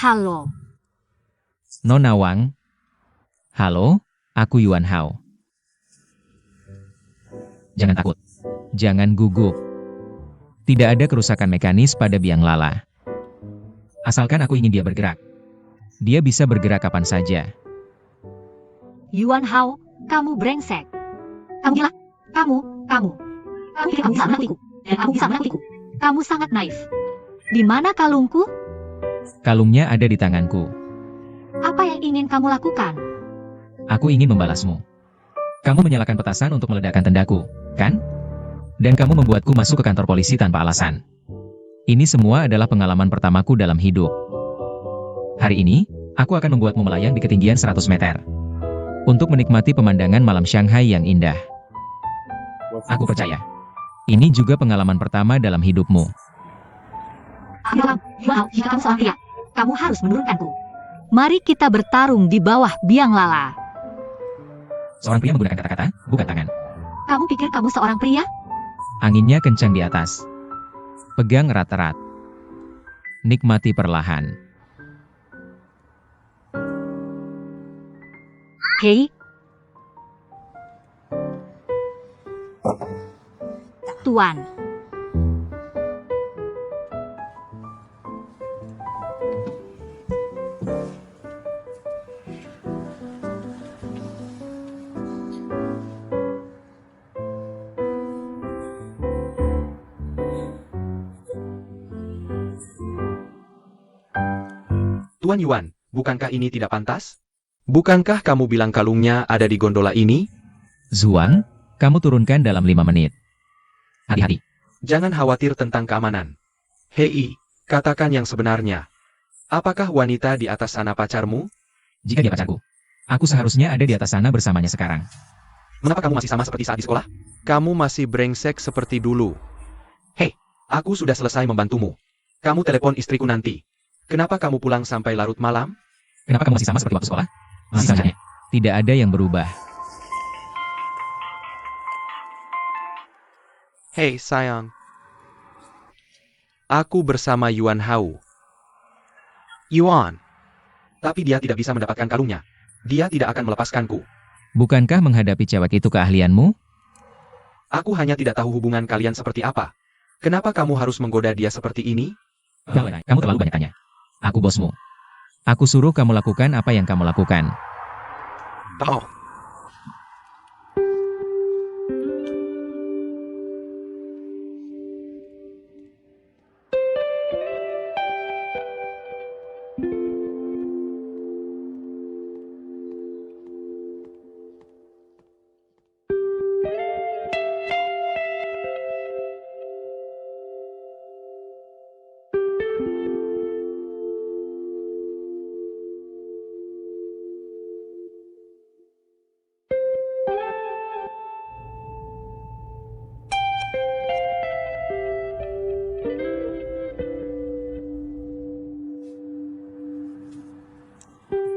Halo. Nona Wang. Halo, aku Yuan Hao. Jangan takut. Jangan gugup. Tidak ada kerusakan mekanis pada biang lala. Asalkan aku ingin dia bergerak. Dia bisa bergerak kapan saja. Yuan Hao, kamu brengsek. Kamu gila. Kamu pikir kamu bisa menakuiku. Dan kamu bisa menakuiku. Kamu sangat naif. Di mana kalungku? Kalungnya ada di tanganku. Apa yang ingin kamu lakukan? Aku ingin membalasmu. Kamu menyalakan petasan untuk meledakkan tendaku, kan? Dan kamu membuatku masuk ke kantor polisi tanpa alasan. Ini semua adalah pengalaman pertamaku dalam hidup. Hari ini, aku akan membuatmu melayang di ketinggian 100 meter. Untuk menikmati pemandangan malam Shanghai yang indah. Aku percaya. Ini juga pengalaman pertama dalam hidupmu. Yuan Hao, jika kamu seorang pria, kamu harus menurunkanku. Mari kita bertarung di bawah biang lala. Seorang pria menggunakan kata-kata, bukan tangan. Kamu pikir kamu seorang pria? Anginnya kencang di atas. Pegang erat-erat. Nikmati perlahan. Hei. Tuan. Tuan Yuan, bukankah ini tidak pantas? Bukankah kamu bilang kalungnya ada di gondola ini? Zuan, kamu turunkan dalam 5 menit. Hati-hati. Jangan khawatir tentang keamanan. Hei, katakan yang sebenarnya. Apakah wanita di atas sana pacarmu? Jika dia pacarku, aku seharusnya ada di atas sana bersamanya sekarang. Mengapa kamu masih sama seperti saat di sekolah? Kamu masih brengsek seperti dulu. Hei, aku sudah selesai membantumu. Kamu telepon istriku nanti. Kenapa kamu pulang sampai larut malam? Kenapa kamu masih sama seperti waktu sekolah? Masih saja. Tidak ada yang berubah. Hei sayang. Aku bersama Yuan Hao. Yuan. Tapi dia tidak bisa mendapatkan kalungnya. Dia tidak akan melepaskanku. Bukankah menghadapi cewek itu keahlianmu? Aku hanya tidak tahu hubungan kalian seperti apa. Kenapa kamu harus menggoda dia seperti ini? Kamu terlalu banyak tanya. Aku bosmu. Aku suruh kamu lakukan apa yang kamu lakukan. Oh.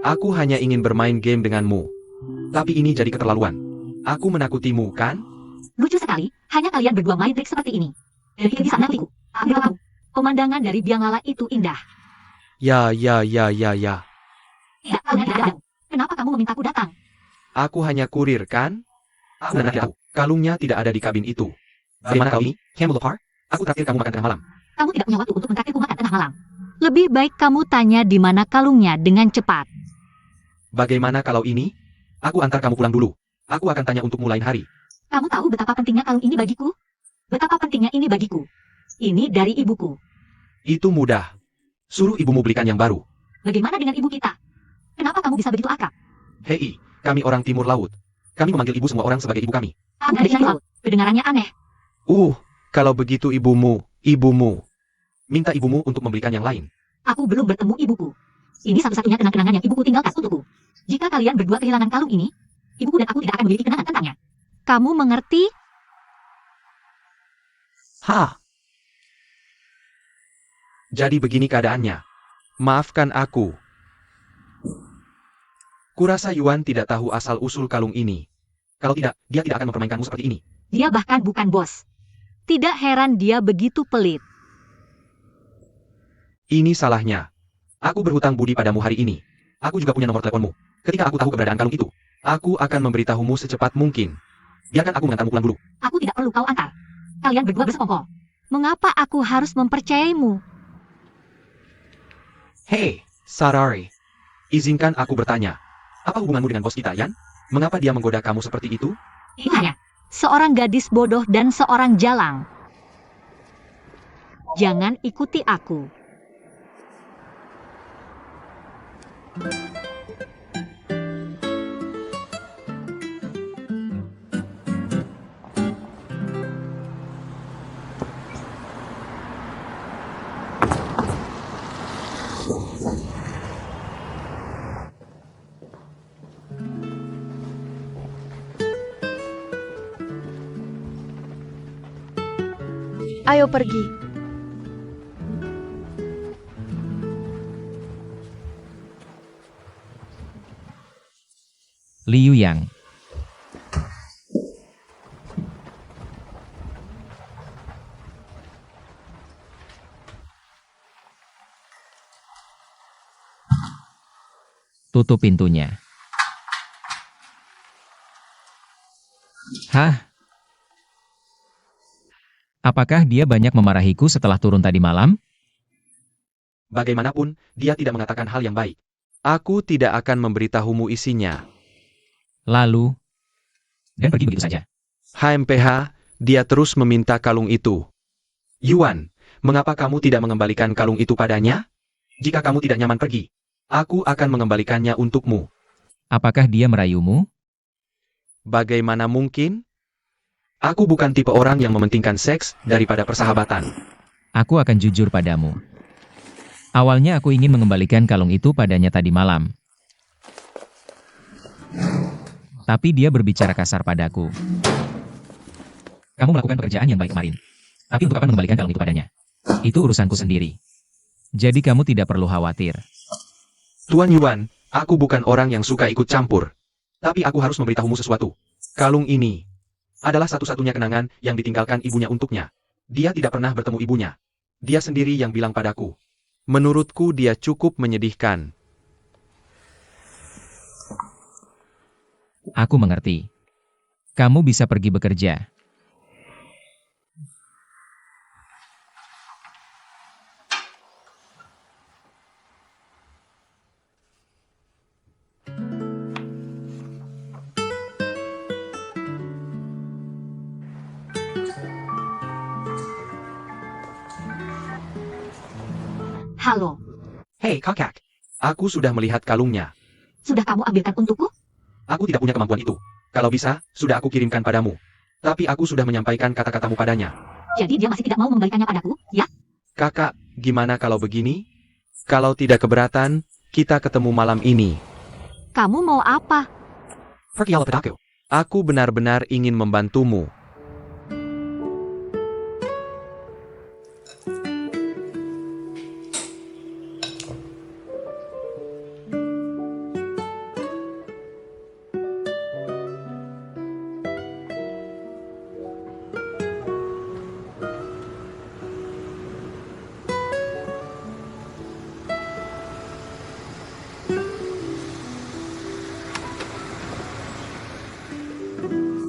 Aku hanya ingin bermain game denganmu. Tapi ini jadi keterlaluan. Aku menakutimu, kan? Lucu sekali, hanya kalian berdua main trik seperti ini. Dan itu bisa menakutiku. Ambil kamu. Pemandangan dari biang lala itu indah. Ya. Ya, kalungnya tidak ada. Kenapa kamu memintaku datang? Aku hanya kurir, kan? Aku tidak tahu. Kalungnya tidak ada di kabin itu. Bagaimana kau ini? Hemlock? Aku traktir kamu makan tengah malam. Kamu tidak punya waktu untuk mentraktirku makan tengah malam. Lebih baik kamu tanya di mana kalungnya dengan cepat. Bagaimana kalau ini? Aku antar kamu pulang dulu. Aku akan tanya untukmu lain hari. Kamu tahu betapa pentingnya kalung ini bagiku? Betapa pentingnya ini bagiku. Ini dari ibuku. Itu mudah. Suruh ibumu belikan yang baru. Bagaimana dengan ibu kita? Kenapa kamu bisa begitu akrab? Hei, kami orang Timur Laut. Kami memanggil ibu semua orang sebagai ibu kami. Kamu dari Shanghai Laut. Kedengarannya aneh. Kalau begitu ibumu. Minta ibumu untuk membelikan yang lain. Aku belum bertemu ibuku. Ini satu-satunya kenang-kenangan yang ibuku tinggalkan untukku. Jika kalian berdua kehilangan kalung ini, ibuku dan aku tidak akan memiliki kenangan tentangnya. Kamu mengerti? Jadi begini keadaannya. Maafkan aku. Kurasa Yuan tidak tahu asal-usul kalung ini. Kalau tidak, dia tidak akan mempermainkanmu seperti ini. Dia bahkan bukan bos. Tidak heran dia begitu pelit. Ini salahnya. Aku berhutang budi padamu hari ini. Aku juga punya nomor teleponmu. Ketika aku tahu keberadaan kalung itu, aku akan memberitahumu secepat mungkin. Biarkan aku mengantarmu pulang dulu. Aku tidak perlu kau antar. Kalian berdua bersekongkol. Mengapa aku harus mempercayaimu? Hei, Sarari. Izinkan aku bertanya. Apa hubunganmu dengan bos kita, Yan? Mengapa dia menggoda kamu seperti itu? Hanya seorang gadis bodoh dan seorang jalang. Jangan ikuti aku. Ayo pergi. Liu Yang. Tutup pintunya. Hah? Apakah dia banyak memarahiku setelah turun tadi malam? Bagaimanapun, dia tidak mengatakan hal yang baik. Aku tidak akan memberitahumu isinya. Lalu, dan pergi begitu saja. HMPH, dia terus meminta kalung itu. Yuan, mengapa kamu tidak mengembalikan kalung itu padanya? Jika kamu tidak nyaman pergi, aku akan mengembalikannya untukmu. Apakah dia merayumu? Bagaimana mungkin? Aku bukan tipe orang yang mementingkan seks daripada persahabatan. Aku akan jujur padamu. Awalnya aku ingin mengembalikan kalung itu padanya tadi malam. Tapi dia berbicara kasar padaku. Kamu melakukan pekerjaan yang baik kemarin. Tapi untuk apa mengembalikan kalung itu padanya? Itu urusanku sendiri. Jadi kamu tidak perlu khawatir. Tuan Yuan, aku bukan orang yang suka ikut campur. Tapi aku harus memberitahumu sesuatu. Kalung ini adalah satu-satunya kenangan yang ditinggalkan ibunya untuknya. Dia tidak pernah bertemu ibunya. Dia sendiri yang bilang padaku. Menurutku dia cukup menyedihkan. Aku mengerti. Kamu bisa pergi bekerja. Halo, Hei kakak, aku sudah melihat kalungnya. sudah kamu ambilkan untukku? Aku tidak punya kemampuan itu. Kalau bisa, sudah aku kirimkan padamu. Tapi aku sudah menyampaikan kata-katamu padanya. Jadi dia masih tidak mau mengembalikannya padaku, ya? Kakak, gimana kalau begini? Kalau tidak keberatan, kita ketemu malam ini. Kamu mau apa? Pergilah padaku. Aku benar-benar ingin membantumu.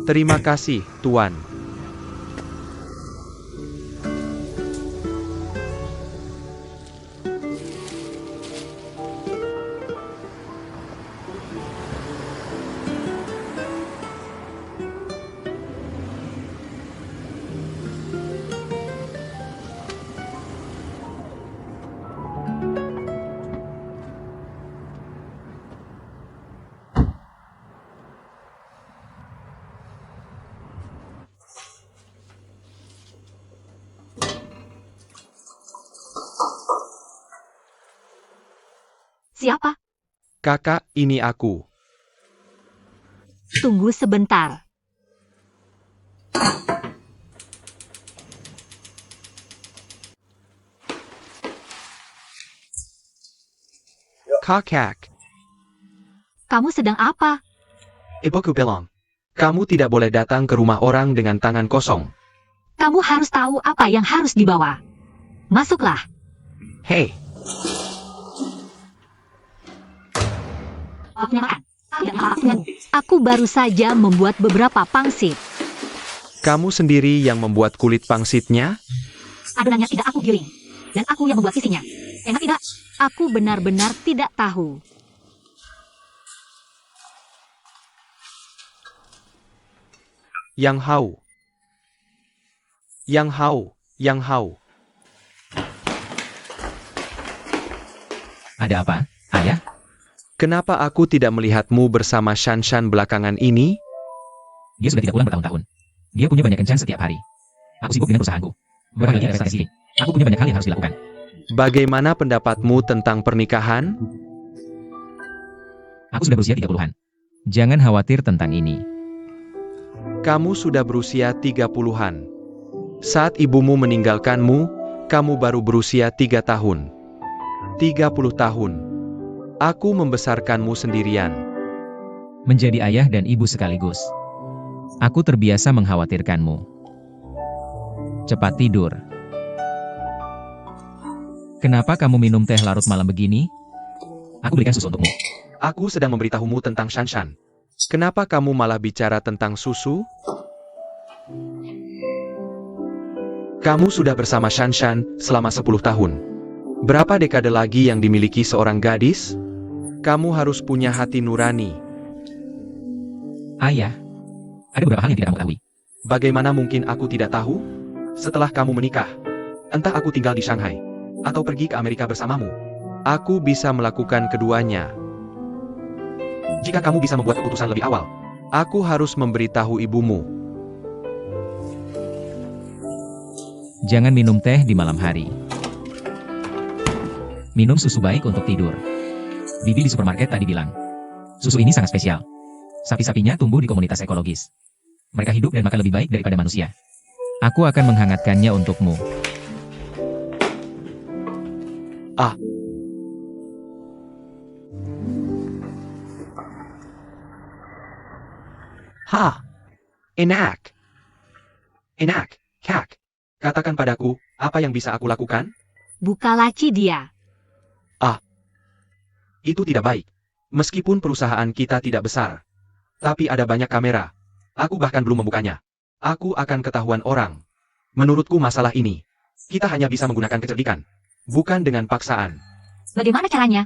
Terima kasih, Tuan. Siapa? Kakak, ini aku. Tunggu sebentar. Kakak, Kamu sedang apa? ibuku bilang, kamu tidak boleh datang ke rumah orang dengan tangan kosong. Kamu harus tahu apa yang harus dibawa. Masuklah. Hei, Waktunya makan. Aku baru saja membuat beberapa pangsit. Kamu sendiri yang membuat kulit pangsitnya? Adonannya tidak aku giling. Dan aku yang membuat sisinya. Enak tidak? Aku benar-benar tidak tahu. Yang Hao. Yang Hao. Yang Hao. Ada apa, ayah? Kenapa aku tidak melihatmu bersama Shanshan belakangan ini? Dia sudah tidak pulang bertahun-tahun. Dia punya banyak kencan setiap hari. Aku sibuk dengan perusahaanku. Beberapa lagi ada investasi. Aku punya banyak hal yang harus dilakukan. Bagaimana pendapatmu tentang pernikahan? Aku sudah berusia 30-an. Jangan khawatir tentang ini. Kamu sudah berusia 30-an. Saat ibumu meninggalkanmu, kamu baru berusia 3 tahun. 30 tahun. Aku membesarkanmu sendirian. Menjadi ayah dan ibu sekaligus. Aku terbiasa mengkhawatirkanmu. Cepat tidur. Kenapa kamu minum teh larut malam begini? Aku berikan susu untukmu. Aku sedang memberitahumu tentang Shanshan. Kenapa kamu malah bicara tentang susu? Kamu sudah bersama Shanshan selama 10 tahun. Berapa dekade lagi yang dimiliki seorang gadis? Kamu harus punya hati nurani. Ayah, ada beberapa hal yang tidak kamu ketahui. Bagaimana mungkin aku tidak tahu? Setelah kamu menikah, entah aku tinggal di Shanghai, atau pergi ke Amerika bersamamu, aku bisa melakukan keduanya. Jika kamu bisa membuat keputusan lebih awal, aku harus memberitahu ibumu. Jangan minum teh di malam hari. Minum susu baik untuk tidur. Bibi di supermarket tadi bilang, susu ini sangat spesial. Sapi-sapinya tumbuh di komunitas ekologis. Mereka hidup dan makan lebih baik daripada manusia. Aku akan menghangatkannya untukmu. Enak. Enak, Kak. Katakan padaku, apa yang bisa aku lakukan? Buka laci dia. Itu tidak baik. Meskipun perusahaan kita tidak besar. Tapi ada banyak kamera. Aku bahkan belum membukanya. Aku akan ketahuan orang. Menurutku masalah ini, kita hanya bisa menggunakan kecerdikan. Bukan dengan paksaan. Bagaimana caranya?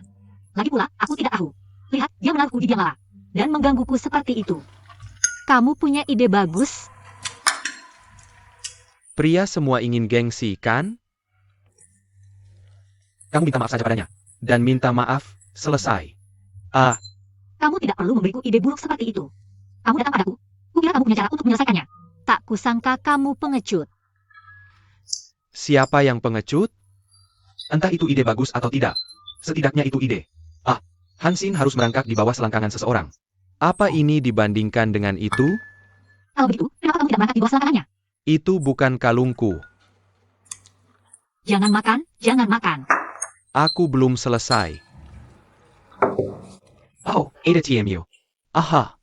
Lagi pula, aku tidak tahu. Lihat, dia menaruhku di biang lala. Dan menggangguku seperti itu. Kamu punya ide bagus? Pria semua ingin gengsi, kan? Kamu minta maaf saja padanya. Dan minta maaf, selesai. Kamu tidak perlu memberiku ide buruk seperti itu. Kamu datang padaku. Kukira kamu punya cara untuk menyelesaikannya. Tak kusangka kamu pengecut. Siapa yang pengecut? Entah itu ide bagus atau tidak. Setidaknya itu ide. Hansin harus merangkak di bawah selangkangan seseorang. Apa ini dibandingkan dengan itu? Kalau begitu, kenapa kamu tidak merangkak di bawah selangkangannya? Itu bukan kalungku. Jangan makan, jangan makan. Aku belum selesai. Oh, ada TMU. Aha.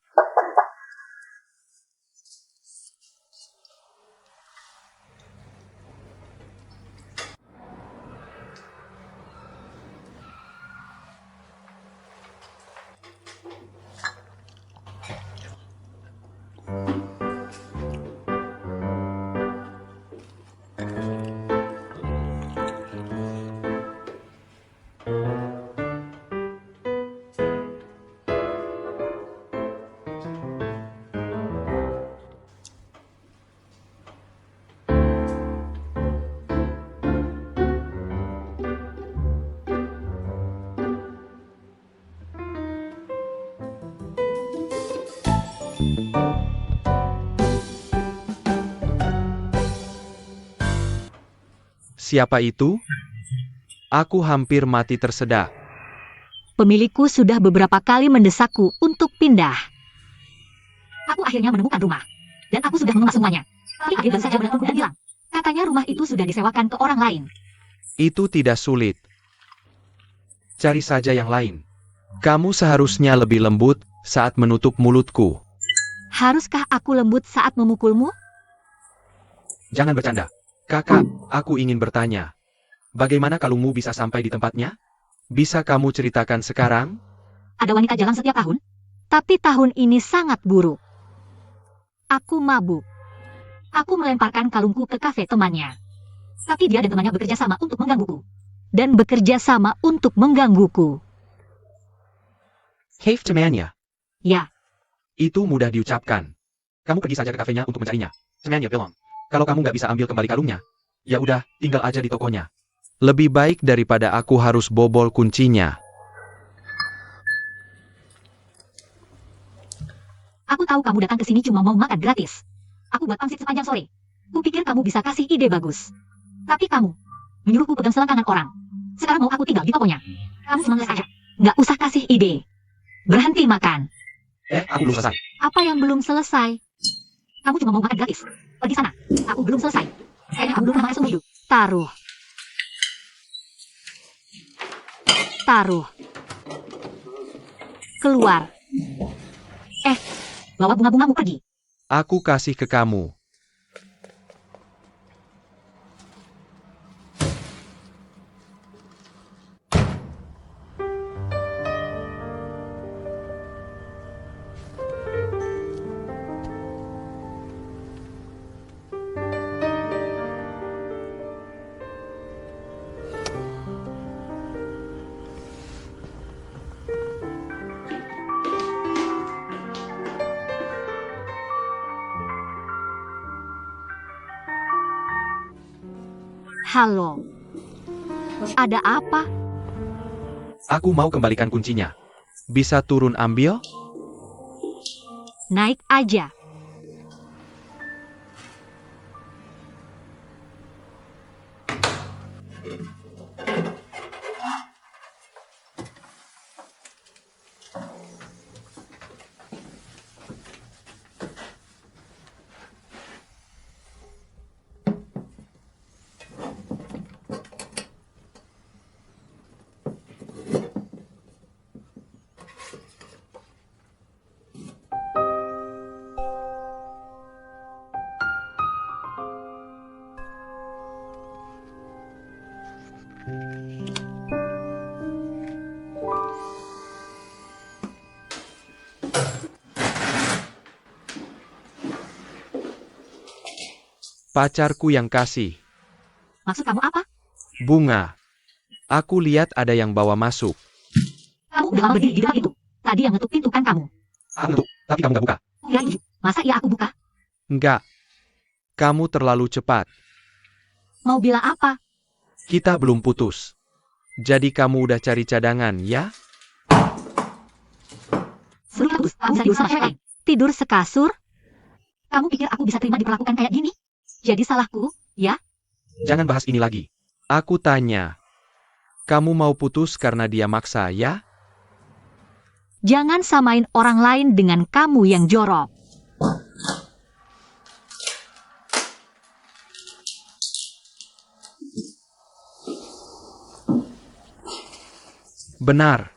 Siapa itu? Aku hampir mati tersedak. Pemilikku sudah beberapa kali mendesakku untuk pindah. Aku akhirnya menemukan rumah. Dan aku sudah mengemas semuanya. Tapi akhirnya baru saja menelponku dan bilang, katanya rumah itu sudah disewakan ke orang lain. Itu tidak sulit. Cari saja yang lain. Kamu seharusnya lebih lembut saat menutup mulutku. Haruskah aku lembut saat memukulmu? Jangan bercanda. Kakak, aku ingin bertanya. Bagaimana kalungmu bisa sampai di tempatnya? Bisa kamu ceritakan sekarang? Ada wanita jalan setiap tahun, tapi tahun ini sangat buruk. Aku mabuk. Aku melemparkan kalungku ke kafe temannya. Tapi dia dan temannya bekerja sama untuk menggangguku. Dan bekerja sama untuk menggangguku. Have temannya. Ya, Itu mudah diucapkan. Kamu pergi saja ke kafenya untuk mencarinya. Temannya bilang. Kalau kamu nggak bisa ambil kembali kalungnya, ya udah, tinggal aja di tokonya. Lebih baik daripada aku harus bobol kuncinya. aku tahu kamu datang ke sini cuma mau makan gratis. Aku buat pangsit sepanjang sore. Kupikir kamu bisa kasih ide bagus. Tapi kamu menyuruhku pegang selangkangan orang. Sekarang mau aku tinggal di tokonya. Kamu cuma les aja. Nggak usah kasih ide. Berhenti makan. Aku belum selesai. Apa yang belum selesai? Kamu cuma mau makan gratis. Pergi sana. Aku belum selesai. Kayaknya kamu belum pernah makan seumur hidup. Taruh. Taruh. Keluar. Bawa bunga-bungamu pergi. Aku kasih ke kamu. Halo. Ada apa? Aku mau kembalikan kuncinya. Bisa turun ambil? Naik aja. Pacarku yang kasih. Maksud kamu apa? Bunga. Aku lihat ada yang bawa masuk. Kamu udah lama berdiri di dalam itu. Tadi yang ngetuk pintu kan kamu. Aku ngetuk, tapi kamu nggak buka. Ya, masa iya aku buka? Enggak. Kamu terlalu cepat. Mau bilang apa? Kita belum putus. Jadi kamu udah cari cadangan, ya? Seru bagus, kamu bisa tidur sama cewek lain. Tidur sekasur? Kamu pikir aku bisa terima diperlakukan kayak gini? Jadi salahku, ya? Jangan bahas ini lagi. Aku tanya. Kamu mau putus karena dia maksa, ya? Jangan samain orang lain dengan kamu yang jorok. Benar.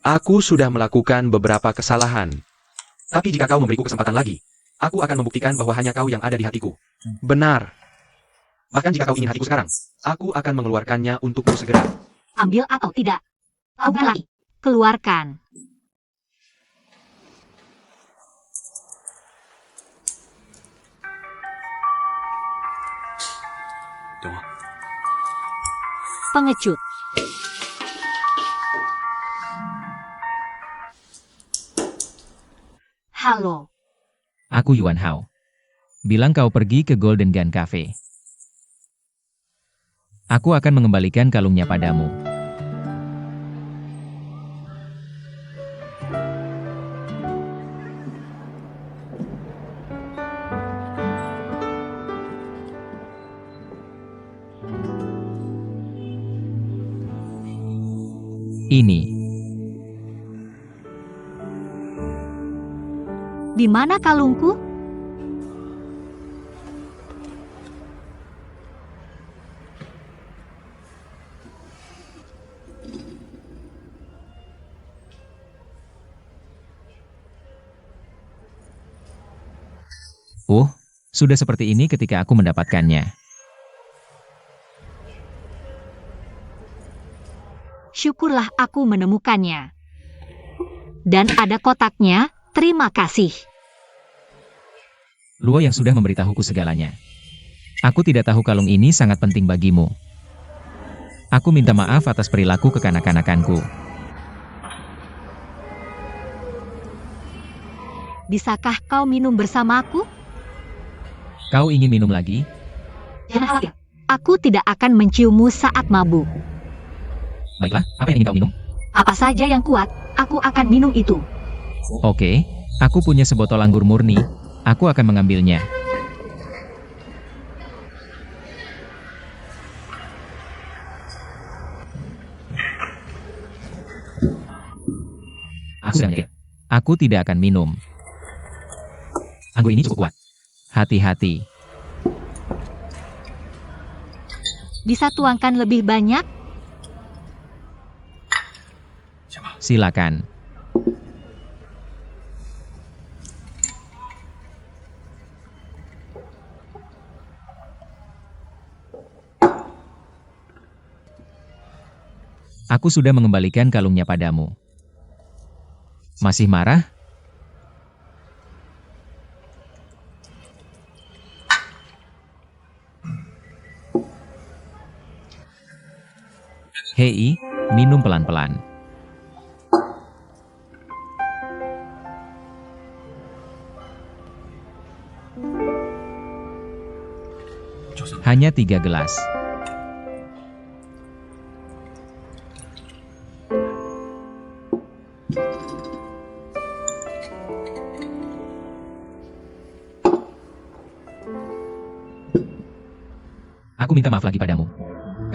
Aku sudah melakukan beberapa kesalahan. Tapi jika kau memberiku kesempatan lagi, aku akan membuktikan bahwa hanya kau yang ada di hatiku. Benar. Bahkan jika kau ingin hatiku sekarang, aku akan mengeluarkannya untukmu segera. Ambil atau tidak? Lakukan lagi. Keluarkan. Pengecut. Halo. Aku Yuan Hao. Bilang kau pergi ke Golden Gun Cafe. Aku akan mengembalikan kalungnya padamu. Ini. Di mana kalungku? Oh, sudah seperti ini ketika aku mendapatkannya. Syukurlah aku menemukannya. Dan ada kotaknya, terima kasih. Luo yang sudah memberitahuku segalanya. Aku tidak tahu kalung ini sangat penting bagimu. Aku minta maaf atas perilaku kekanak-kanakanku. Bisakah kau minum bersamaku? Kau ingin minum lagi? Jangan khawatir. Aku tidak akan menciummu saat mabuk. Baiklah, apa yang ingin kau minum? Apa saja yang kuat, aku akan minum itu. Oke, aku punya sebotol anggur murni. Aku akan mengambilnya. Aku sedang menyakit. Aku tidak akan minum. Anggur ini cukup kuat. Hati-hati. Bisa tuangkan lebih banyak? Silakan. Aku sudah mengembalikan kalungnya padamu. Masih marah? Hei, minum pelan-pelan. Hanya 3 gelas. Aku minta maaf lagi padamu.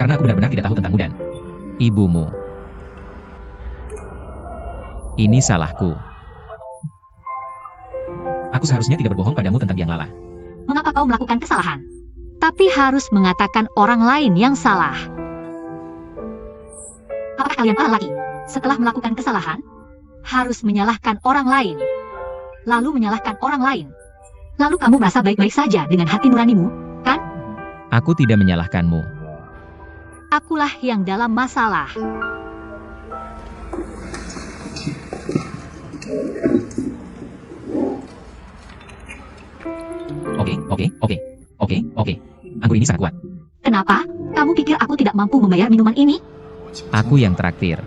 Karena aku benar-benar tidak tahu tentangmu dan ibumu. Ini salahku. Aku seharusnya tidak berbohong padamu tentang Biang Lala. Mengapa kau melakukan kesalahan? Tapi harus mengatakan orang lain yang salah. Apakah kalian para laki, setelah melakukan kesalahan, harus menyalahkan orang lain, lalu menyalahkan orang lain? Lalu kamu merasa baik-baik saja dengan hati nuranimu, kan? Aku tidak menyalahkanmu. Akulah yang dalam masalah. Oke. Anggur ini sangat kuat. Kenapa? Kamu pikir aku tidak mampu membayar minuman ini? Aku yang traktir.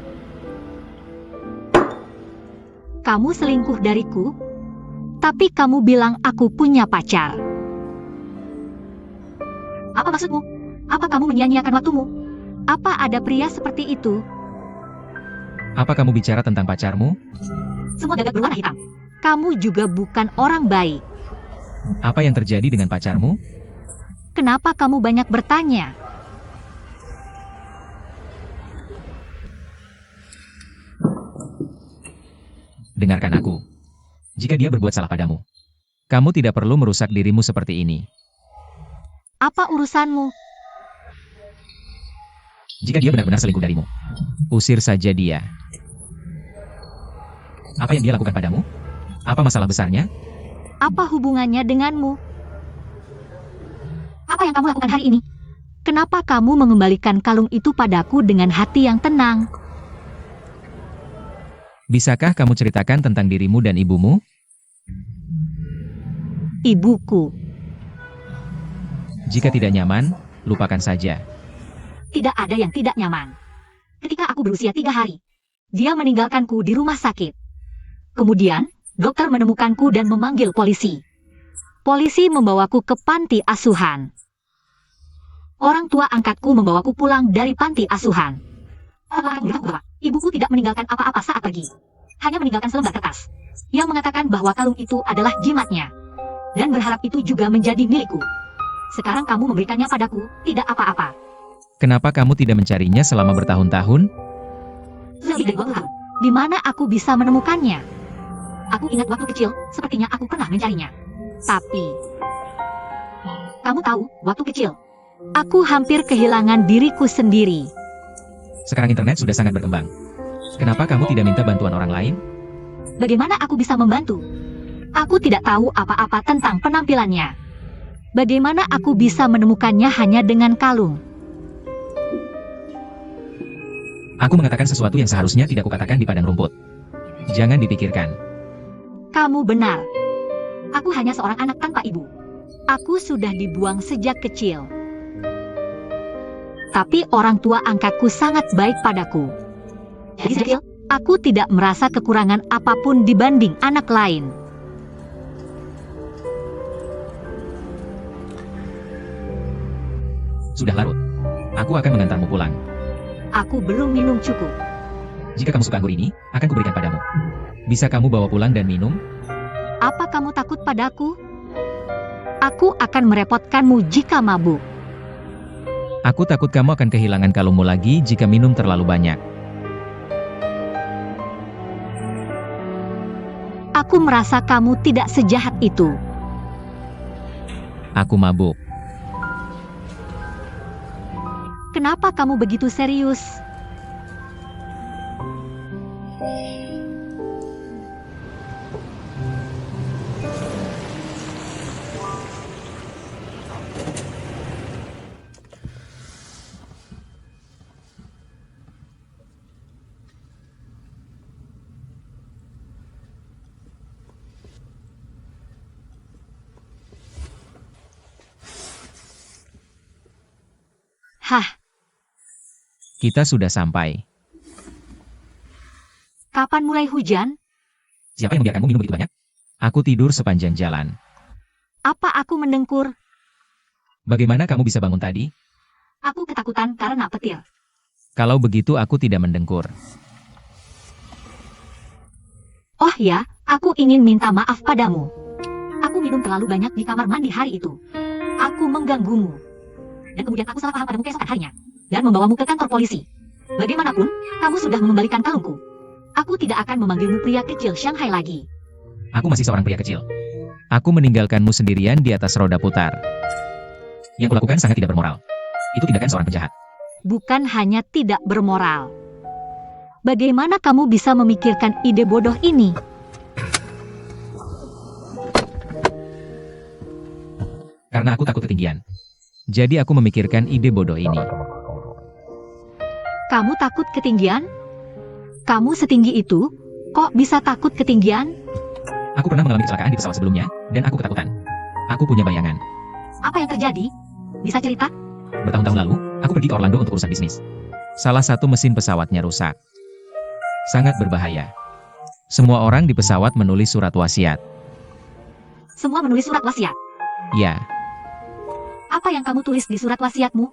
Kamu selingkuh dariku, tapi kamu bilang aku punya pacar. Apa maksudmu? Apa kamu menyia-nyiakan waktumu? Apa ada pria seperti itu? Apa kamu bicara tentang pacarmu? Semua gagak berwarna hitam. Kamu juga bukan orang baik. Apa yang terjadi dengan pacarmu? Kenapa kamu banyak bertanya? Dengarkan aku. Jika dia berbuat salah padamu, kamu tidak perlu merusak dirimu seperti ini. Apa urusanmu? Jika dia benar-benar selingkuh darimu, usir saja dia. Apa yang dia lakukan padamu? Apa masalah besarnya? Apa hubungannya denganmu? Apa yang kamu lakukan hari ini? Kenapa kamu mengembalikan kalung itu padaku dengan hati yang tenang? Bisakah kamu ceritakan tentang dirimu dan ibumu? Ibuku. Jika tidak nyaman, lupakan saja. Tidak ada yang tidak nyaman. Ketika aku berusia 3 hari, dia meninggalkanku di rumah sakit. Kemudian, dokter menemukanku dan memanggil polisi. Polisi membawaku ke panti asuhan. Orang tua angkatku membawaku pulang dari panti asuhan. Ibuku tidak meninggalkan apa-apa saat pergi. Hanya meninggalkan selembar kertas yang mengatakan bahwa kalung itu adalah jimatnya. Dan berharap itu juga menjadi milikku. Sekarang kamu memberikannya padaku, tidak apa-apa. Kenapa kamu tidak mencarinya selama bertahun-tahun? Lebih dari 20 tahun. Di mana aku bisa menemukannya? Aku ingat waktu kecil, sepertinya aku pernah mencarinya. Tapi, kamu tahu, waktu kecil, aku hampir kehilangan diriku sendiri. Sekarang internet sudah sangat berkembang. Kenapa kamu tidak minta bantuan orang lain? Bagaimana aku bisa membantu? Aku tidak tahu apa-apa tentang penampilannya. Bagaimana aku bisa menemukannya hanya dengan kalung? Aku mengatakan sesuatu yang seharusnya tidak kukatakan di padang rumput. Jangan dipikirkan. Kamu benar. Aku hanya seorang anak tanpa ibu. Aku sudah dibuang sejak kecil. Tapi orang tua angkatku sangat baik padaku. Dari sejak kecil, aku tidak merasa kekurangan apapun dibanding anak lain. Sudah larut. Aku akan mengantarmu pulang. Aku belum minum cukup. Jika kamu suka anggur ini, akan kuberikan padamu. Bisa kamu bawa pulang dan minum? Apa kamu takut padaku? Aku akan merepotkanmu jika mabuk. Aku takut kamu akan kehilangan kalungmu lagi jika minum terlalu banyak. Aku merasa kamu tidak sejahat itu. Aku mabuk. Kenapa kamu begitu serius? Hah, Kita sudah sampai. kapan mulai hujan? Siapa yang membiarkanmu minum begitu banyak? Aku tidur sepanjang jalan. Apa aku mendengkur? Bagaimana kamu bisa bangun tadi? Aku ketakutan karena petir. Kalau begitu aku tidak mendengkur. Oh ya, aku ingin minta maaf padamu. Aku minum terlalu banyak di kamar mandi hari itu. Aku mengganggumu. Dan kemudian aku salah paham padamu keesokan harinya. Dan membawamu ke kantor polisi. Bagaimanapun, kamu sudah mengembalikan kalungku. Aku tidak akan memanggilmu pria kecil Shanghai lagi. Aku masih seorang pria kecil. Aku meninggalkanmu sendirian di atas roda putar. Yang kulakukan sangat tidak bermoral. Itu tindakan seorang penjahat. Bukan hanya tidak bermoral. Bagaimana kamu bisa memikirkan ide bodoh ini? Karena aku takut ketinggian. Jadi aku memikirkan ide bodoh ini. Kamu takut ketinggian? Kamu setinggi itu? Kok bisa takut ketinggian? Aku pernah mengalami kecelakaan di pesawat sebelumnya, dan aku ketakutan. Aku punya bayangan. Apa yang terjadi? Bisa cerita? Bertahun-tahun lalu, aku pergi ke Orlando untuk urusan bisnis. Salah satu mesin pesawatnya rusak. Sangat berbahaya. Semua orang di pesawat menulis surat wasiat. Semua menulis surat wasiat. Ya, Apa yang kamu tulis di surat wasiatmu?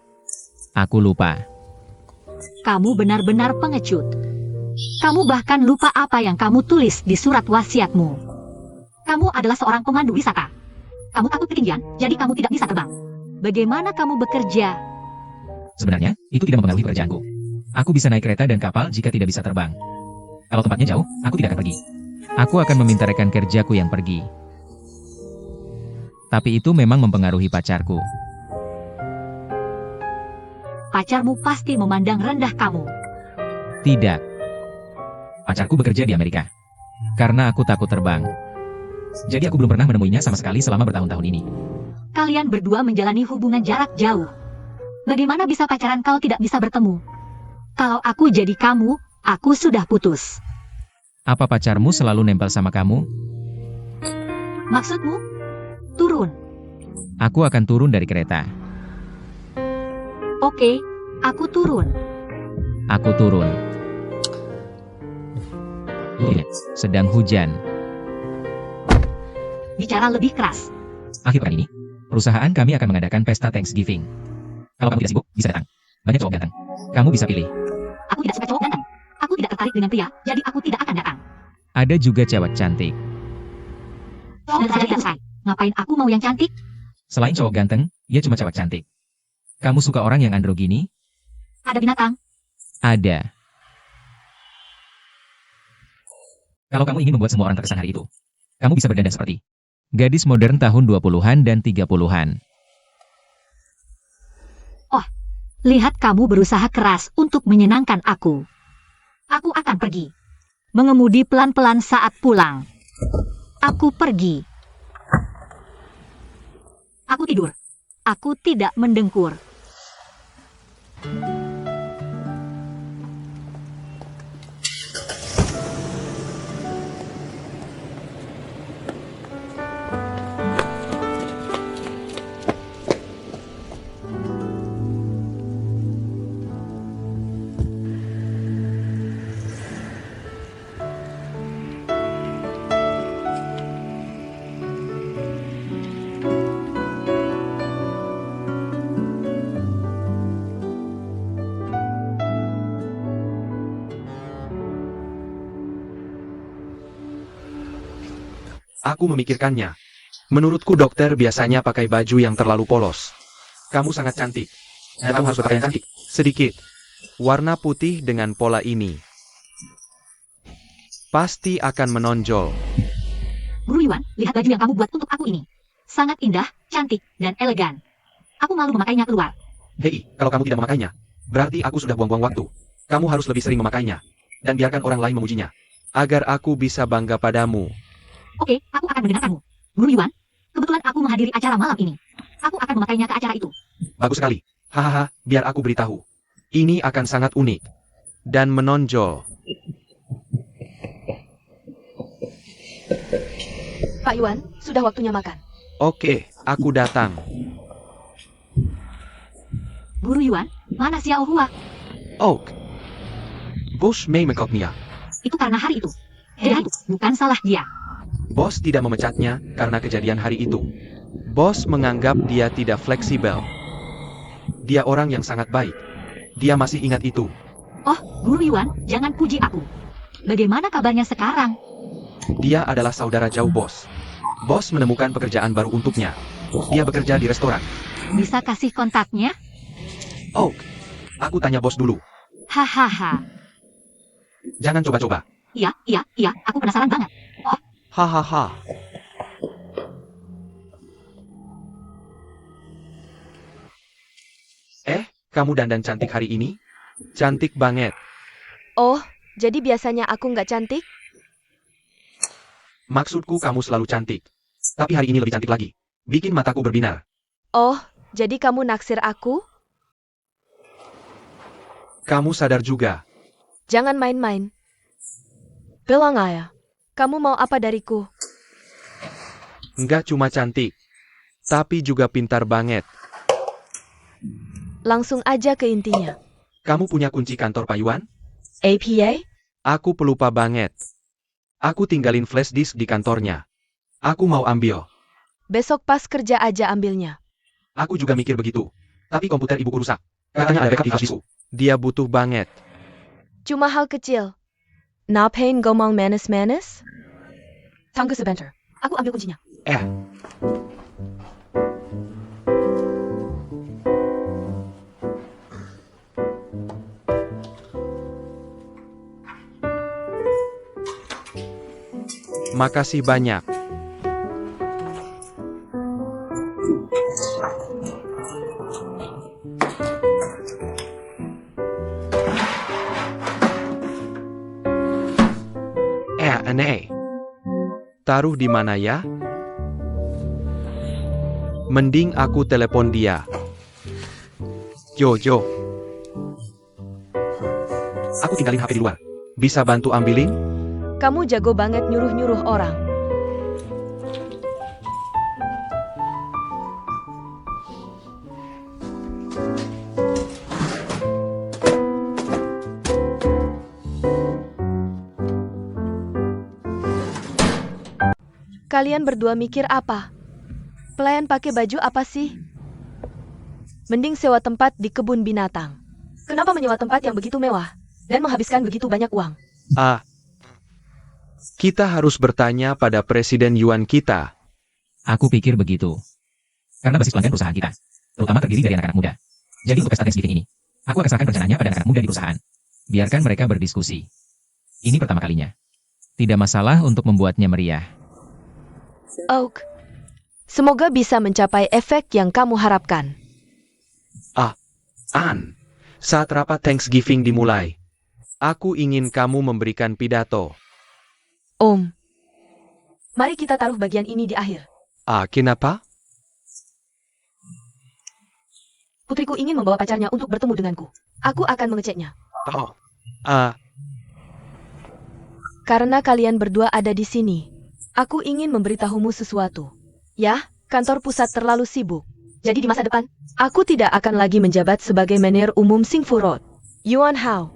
aku lupa. Kamu benar-benar pengecut. Kamu bahkan lupa apa yang kamu tulis di surat wasiatmu. Kamu adalah seorang pemandu wisata. Kamu takut ketinggian, jadi kamu tidak bisa terbang. Bagaimana kamu bekerja? Sebenarnya, itu tidak mempengaruhi pekerjaanku. Aku bisa naik kereta dan kapal jika tidak bisa terbang. Kalau tempatnya jauh, aku tidak akan pergi. Aku akan meminta rekan kerjaku yang pergi. Tapi itu memang mempengaruhi pacarku. Pacarmu pasti memandang rendah kamu. Tidak. Pacarku bekerja di Amerika. Karena aku takut terbang. Jadi aku belum pernah menemuinya sama sekali selama bertahun-tahun ini. Kalian berdua menjalani hubungan jarak jauh. Bagaimana bisa pacaran kalau tidak bisa bertemu? Kalau aku jadi kamu, aku sudah putus. Apa pacarmu selalu nempel sama kamu? Maksudmu? Turun. Aku akan turun dari kereta. Oke, aku turun. Aku turun. Lihat, sedang hujan. Bicara lebih keras. Akhir pekan ini, perusahaan kami akan mengadakan pesta Thanksgiving. Kalau kamu tidak sibuk, bisa datang. Banyak cowok ganteng. Kamu bisa pilih. Aku tidak suka cowok ganteng. Aku tidak tertarik dengan pria, jadi aku tidak akan datang. Ada juga cewek cantik. Dan saja tidak selesai. Ngapain aku mau yang cantik? Selain cowok ganteng, dia cuma cewek cantik. Kamu suka orang yang androgini? Ada binatang. Ada. Kalau kamu ingin membuat semua orang terkesan hari itu, kamu bisa berdandan seperti gadis modern tahun 20-an dan 30-an. Lihat kamu berusaha keras untuk menyenangkan aku. Aku akan pergi. Mengemudi pelan-pelan saat pulang. Aku pergi. Aku tidur. Aku tidak mendengkur. Aku memikirkannya. Menurutku dokter biasanya pakai baju yang terlalu polos. Kamu sangat cantik. Dan kamu harus berpakaian cantik. Sedikit. Warna putih dengan pola ini pasti akan menonjol. Guru Yuan, lihat baju yang kamu buat untuk aku ini. Sangat indah, cantik, dan elegan. Aku malu memakainya keluar. Hei, kalau kamu tidak memakainya, berarti aku sudah buang-buang waktu. Kamu harus lebih sering memakainya. Dan biarkan orang lain memujinya. Agar aku bisa bangga padamu. Oke, aku akan mendengarkanmu. Guru Yuan, kebetulan aku menghadiri acara malam ini. Aku akan memakainya ke acara itu. Bagus sekali. Hahaha, biar aku beritahu. Ini akan sangat unik. Dan menonjol. Pak Yuan, sudah waktunya makan. Oke, aku datang. Guru Yuan, mana Xiao Hua? Oak. Bos Mei mengkotnya. Itu karena hari itu. Jadi itu bukan salah dia. Bos tidak memecatnya karena kejadian hari itu. Bos menganggap dia tidak fleksibel. Dia orang yang sangat baik. Dia masih ingat itu. Oh, Guru Yuan, jangan puji aku. Bagaimana kabarnya sekarang? Dia adalah saudara jauh bos. Bos menemukan pekerjaan baru untuknya. Dia bekerja di restoran. Bisa kasih kontaknya? Oak, aku tanya bos dulu. Hahaha. Jangan coba-coba. Iya, aku penasaran banget. Hahaha. Kamu dandan cantik hari ini? Cantik banget. Oh, jadi biasanya aku nggak cantik? Maksudku kamu selalu cantik. Tapi hari ini lebih cantik lagi. Bikin mataku berbinar. Oh, jadi kamu naksir aku? Kamu sadar juga. Jangan main-main. Bilang aja, kamu mau apa dariku? Nggak cuma cantik. Tapi juga pintar banget. Langsung aja ke intinya. Kamu punya kunci kantor Pak Yuan? APA? Aku pelupa banget. Aku tinggalin flash disk di kantornya. Aku mau ambil. Besok pas kerja aja ambilnya. Aku juga mikir begitu. Tapi komputer ibuku rusak. Katanya ada backup di flash disk. Dia butuh banget. Cuma hal kecil. Ngapain ngomong manis-manis? Tunggu sebentar. Aku ambil kuncinya. Makasih banyak. Aneh. Taruh di mana ya? Mending aku telepon dia. Jo. Aku tinggalin HP di luar. Bisa bantu ambilin? Kamu jago banget nyuruh-nyuruh orang. Kalian berdua mikir apa? Pelayan pakai baju apa sih? Mending sewa tempat di kebun binatang. Kenapa menyewa tempat yang begitu mewah dan menghabiskan begitu banyak uang? Kita harus bertanya pada Presiden Yuan kita. Aku pikir begitu. Karena basis pelanggan perusahaan kita, terutama terdiri dari anak-anak muda. Jadi untuk pesta Thanksgiving ini, aku akan serahkan rencananya pada anak-anak muda di perusahaan. Biarkan mereka berdiskusi. Ini pertama kalinya. Tidak masalah untuk membuatnya meriah. Oak, semoga bisa mencapai efek yang kamu harapkan. Saat rapat Thanksgiving dimulai, aku ingin kamu memberikan pidato. Om, mari kita taruh bagian ini di akhir. Kenapa? Putriku ingin membawa pacarnya untuk bertemu denganku. Aku akan mengeceknya. Karena kalian berdua ada di sini, aku ingin memberitahumu sesuatu. Ya, kantor pusat terlalu sibuk. Jadi di masa depan, aku tidak akan lagi menjabat sebagai manajer umum Xingfu Road. Yuan Hao,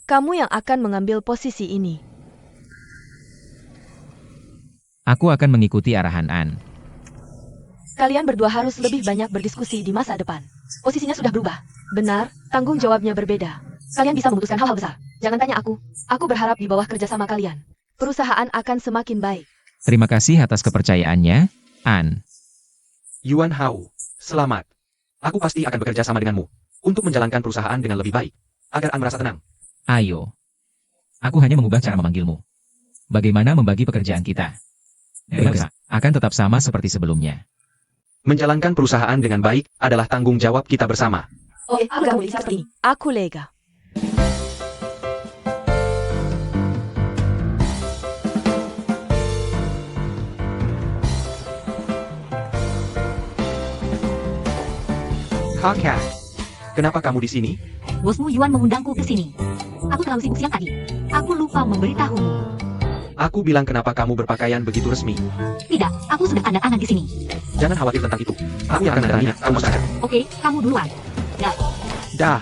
kamu yang akan mengambil posisi ini. Aku akan mengikuti arahan An. Kalian berdua harus lebih banyak berdiskusi di masa depan. Posisinya sudah berubah. Benar, tanggung jawabnya berbeda. Kalian bisa memutuskan hal-hal besar. Jangan tanya aku. Aku berharap di bawah kerjasama kalian, perusahaan akan semakin baik. Terima kasih atas kepercayaannya, An. Yuan Hao, selamat. Aku pasti akan bekerja sama denganmu untuk menjalankan perusahaan dengan lebih baik, agar An merasa tenang. Ayo. Aku hanya mengubah cara memanggilmu. Bagaimana membagi pekerjaan kita? Bagus, akan tetap sama seperti sebelumnya. Menjalankan perusahaan dengan baik adalah tanggung jawab kita bersama. Oke, kamu seperti ini. Aku Lega. Hakat, kenapa kamu di sini? Bosmu Yuan mengundangku ke sini. Aku terlalu sibuk siang tadi. Aku lupa memberitahumu. Aku bilang kenapa kamu berpakaian begitu resmi. Tidak, aku sudah tanda tangan di sini. Jangan khawatir tentang itu. Aku yang akan menandatangani, kamu saja. Oke, kamu duluan. Dah.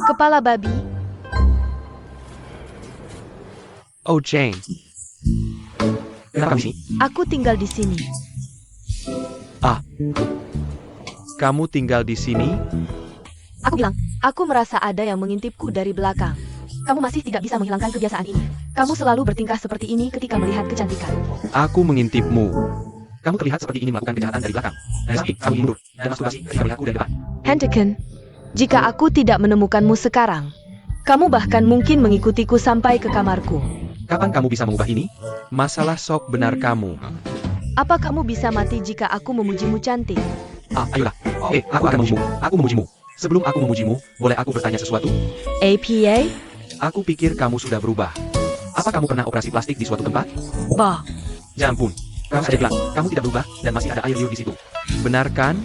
Kepala babi. Oh Jane. Kenapa kamu di sini? Aku tinggal di sini. Kamu tinggal di sini? Aku bilang, Aku merasa ada yang mengintipku dari belakang. kamu masih tidak bisa menghilangkan kebiasaan ini. Kamu selalu bertingkah seperti ini ketika melihat kecantikan. Aku mengintipmu. Kamu terlihat seperti ini melakukan kejahatan dari belakang. Tapi kamu ingin mundur dan masturbasi ketika melihatku dari depan. Hendeken, jika aku tidak menemukanmu sekarang, kamu bahkan mungkin mengikutiku sampai ke kamarku. Kapan kamu bisa mengubah ini? Masalah sok benar kamu. Apa kamu bisa mati jika aku memujimu cantik? Ayolah. Aku akan memujimu. Aku memujimu. Sebelum aku memujimu, boleh aku bertanya sesuatu? APA? Aku pikir kamu sudah berubah. Apa kamu pernah operasi plastik di suatu tempat? Bah, Ya ampun. Kamu saja bilang, kamu tidak berubah dan masih ada air liur di situ. Benar kan?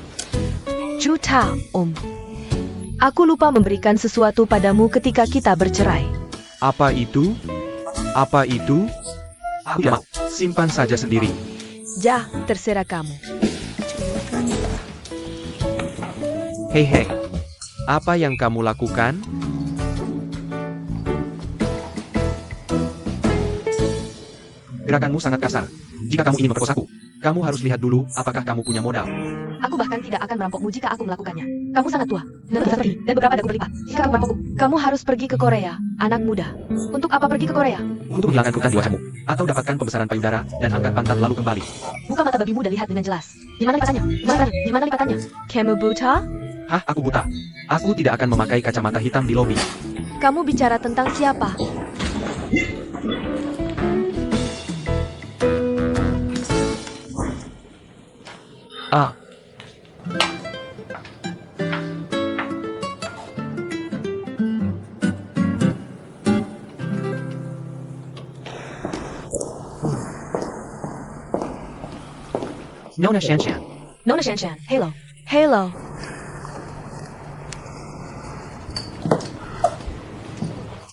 Juta, Om. Aku lupa memberikan sesuatu padamu ketika kita bercerai. Apa itu? Apa itu? Aku tidak mau. Simpan saja sendiri. Jah, terserah kamu. Hei. Apa yang kamu lakukan? Gerakanmu sangat kasar. Jika kamu ingin memperkosaku, kamu harus lihat dulu apakah kamu punya modal. Aku bahkan tidak akan merampokmu jika aku melakukannya. Kamu sangat tua, dan seperti, dan beberapa dagu berlipat. Jika kamu merampokku, Kamu harus pergi ke Korea, anak muda. Untuk apa pergi ke Korea? Untuk menghilangkan kerutan di wajahmu, atau dapatkan pembesaran payudara dan angkat pantat lalu kembali. buka mata babimu dan lihat dengan jelas. Di mana lipatannya? Di mana lipatannya? Kamu buta? Hah, aku buta. Aku tidak akan memakai kacamata hitam di lobi. Kamu bicara tentang siapa? Nona Shanshan. Nona Shanshan, hello. Hello.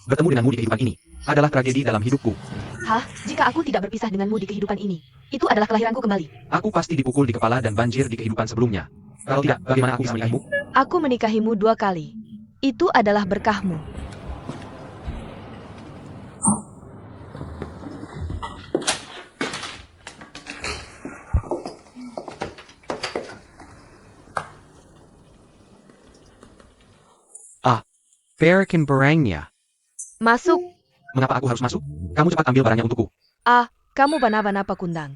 Bertemu denganmu di kehidupan ini adalah tragedi dalam hidupku. Hah? Jika aku tidak berpisah denganmu di kehidupan ini, itu adalah kelahiranku kembali. Aku pasti dipukul di kepala dan banjir di kehidupan sebelumnya. Kalau tidak, bagaimana aku bisa menikahimu? Aku menikahimu 2 kali. Itu adalah berkahmu. Perekin barangnya. Masuk. Mengapa aku harus masuk? Kamu cepat ambil barangnya untukku. Kamu bana-bana pakundang.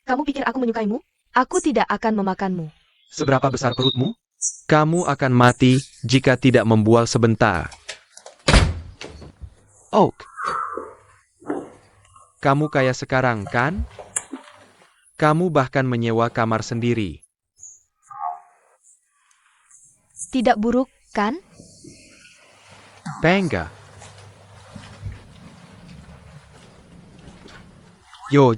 Kamu pikir aku menyukaimu? Aku tidak akan memakanmu. Seberapa besar perutmu? Kamu akan mati jika tidak membual sebentar. Oak. Kamu kaya sekarang, kan? Kamu bahkan menyewa kamar sendiri. Tidak buruk, kan? Bangga. Yo.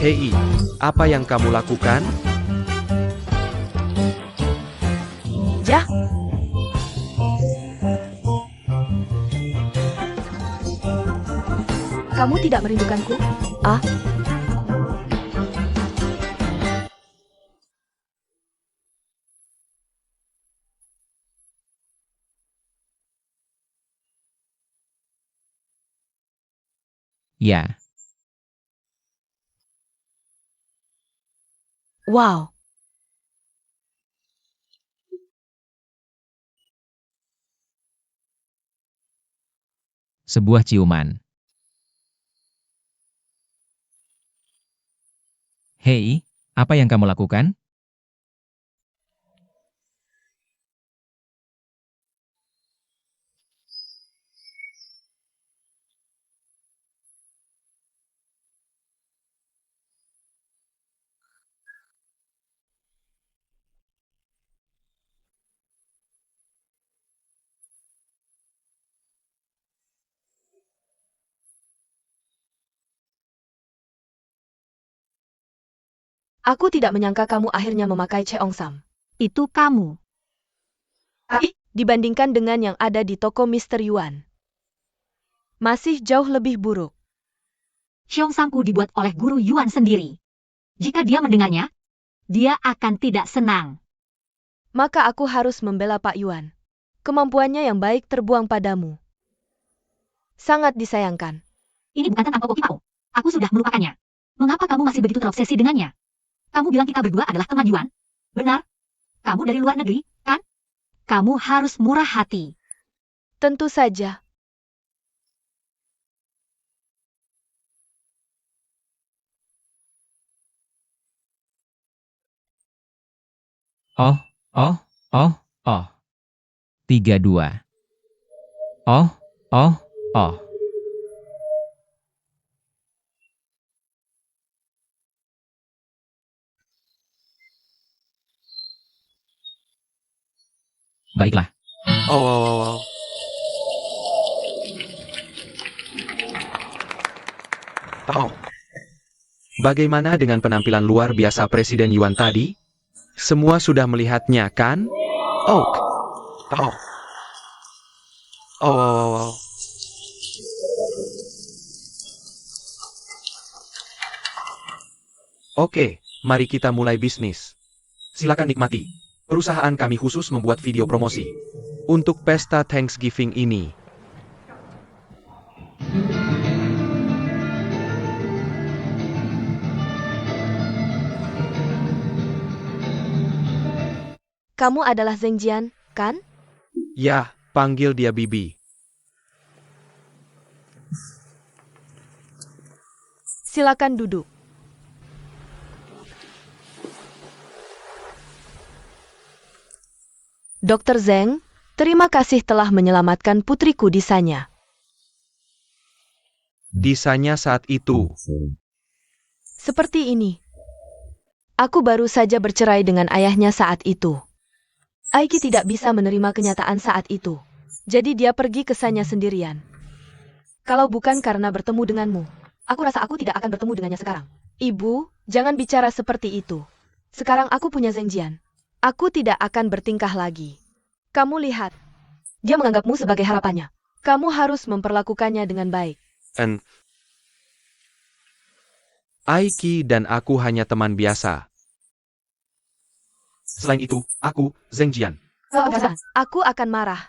Hei, apa yang kamu lakukan? Jah, kamu tidak merindukanku? Ah, Ya, wow. sebuah ciuman. Hei, apa yang kamu lakukan? Aku tidak menyangka kamu akhirnya memakai Cheongsam. Itu kamu. Dibandingkan dengan yang ada di toko Mr. Yuan. Masih jauh lebih buruk. Cheongsam-ku dibuat oleh guru Yuan sendiri. Jika dia mendengarnya, dia akan tidak senang. Maka aku harus membela Pak Yuan. Kemampuannya yang baik terbuang padamu. Sangat disayangkan. Ini bukan tentang Popo Kipao. Aku sudah melupakannya. Mengapa kamu masih begitu terobsesi dengannya? Kamu bilang kita berdua adalah teman Yuan? Benar? Kamu dari luar negeri, kan? Kamu harus murah hati. Tentu saja. Oh, oh, oh, oh. 32. Oh, oh, oh. Baiklah. Oh. Oh. Bagaimana dengan penampilan luar biasa Presiden Yuan tadi? Semua sudah melihatnya, kan? Oh. Oh. Oh. Oke, mari kita mulai bisnis. Silakan nikmati. Perusahaan kami khusus membuat video promosi untuk pesta Thanksgiving ini. Kamu adalah Zheng Jian, kan? Ya, panggil dia Bibi. Silakan duduk. Dr. Zheng, terima kasih telah menyelamatkan putriku Disanya. Disanya saat itu. Seperti ini. Aku baru saja bercerai dengan ayahnya saat itu. Aiki tidak bisa menerima kenyataan saat itu. Jadi dia pergi ke Sanya sendirian. Kalau bukan karena bertemu denganmu, aku rasa aku tidak akan bertemu dengannya sekarang. Ibu, jangan bicara seperti itu. Sekarang aku punya Zheng Jian. Aku tidak akan bertingkah lagi. Kamu lihat. Dia menganggapmu sebagai harapannya. Kamu harus memperlakukannya dengan baik. Aiki dan aku hanya teman biasa. Selain itu, aku, Zheng Jian. Aku akan marah.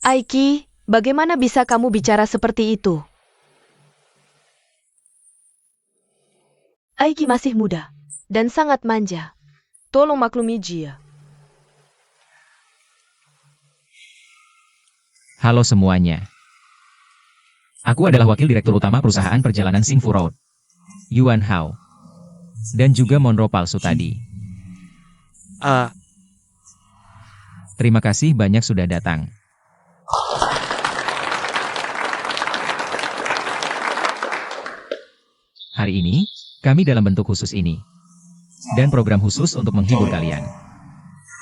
Aiki, bagaimana bisa kamu bicara seperti itu? Aiki masih muda dan sangat manja. Tolong maklumi dia. Halo semuanya. Aku adalah wakil direktur utama perusahaan perjalanan Xingfu Road, Yuan Hao. Dan juga Monroe palsu tadi. Terima kasih banyak sudah datang. Hari ini, kami dalam bentuk khusus ini. Dan program khusus untuk menghibur kalian.